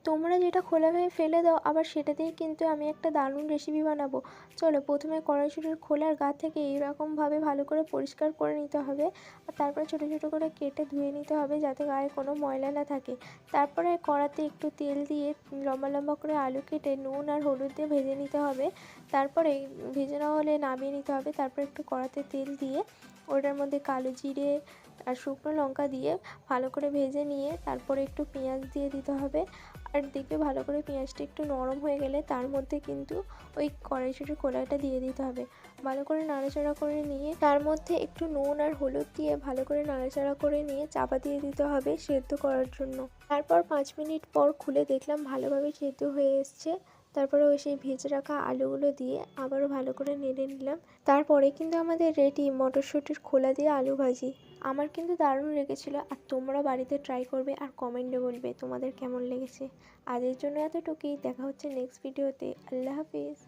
তোমরা যেটা খোলা ভেবে ফেলে দাও আবার সেটা দিয়েই কিন্তু আমি একটা দারুণ রেসিপি বানাবো। চলো প্রথমে কড়াইশুঁটির খোলার গা থেকে এইরকমভাবে ভালো করে পরিষ্কার করে নিতে হবে। আর তারপরে ছোটো ছোটো করে কেটে ধুয়ে নিতে হবে যাতে গায়ে কোনো ময়লা না থাকে। তারপরে কড়াতে একটু তেল দিয়ে লম্বা লম্বা করে আলু কেটে নুন আর হলুদ দিয়ে ভেজে নিতে হবে। তারপরে ভেজে নেওয়া হলে নামিয়ে নিতে হবে। তারপর একটু কড়াতে তেল দিয়ে ওটার মধ্যে কালো জিরে আর শুকনো লঙ্কা দিয়ে ভালো করে ভেজে নিয়ে তারপরে একটু পেঁয়াজ দিয়ে দিতে হবে। আর দেখবে ভালো করে পেঁয়াজটা একটু নরম হয়ে গেলে তার মধ্যে কিন্তু ওই কড়াইশুঁটির খোলাটা দিয়ে দিতে হবে। ভালো করে নাড়াচাড়া করে নিয়ে তার মধ্যে একটু নুন আর হলুদ দিয়ে ভালো করে নাড়াচাড়া করে নিয়ে চাপা দিয়ে দিতে হবে সেদ্ধ করার জন্য। তারপর 5 মিনিট পর খুলে দেখলাম ভালোভাবে সেদ্ধ হয়ে এসছে। তারপরে ওই সেই ভেজে রাখা আলুগুলো দিয়ে আবারও ভালো করে নেড়ে নিলাম। তারপরে কিন্তু আমাদের রেডি মটরশুঁটির খোলা দিয়ে আলু ভাজি। আমার কিন্তু দারুণ লেগেছিলো। আর তোমরা বাড়িতে ট্রাই করবে আর কমেন্টে বলবে তোমাদের কেমন লেগেছে। আজের জন্য এতটুকুই, দেখা হচ্ছে নেক্সট ভিডিওতে। আল্লাহ হাফিজ।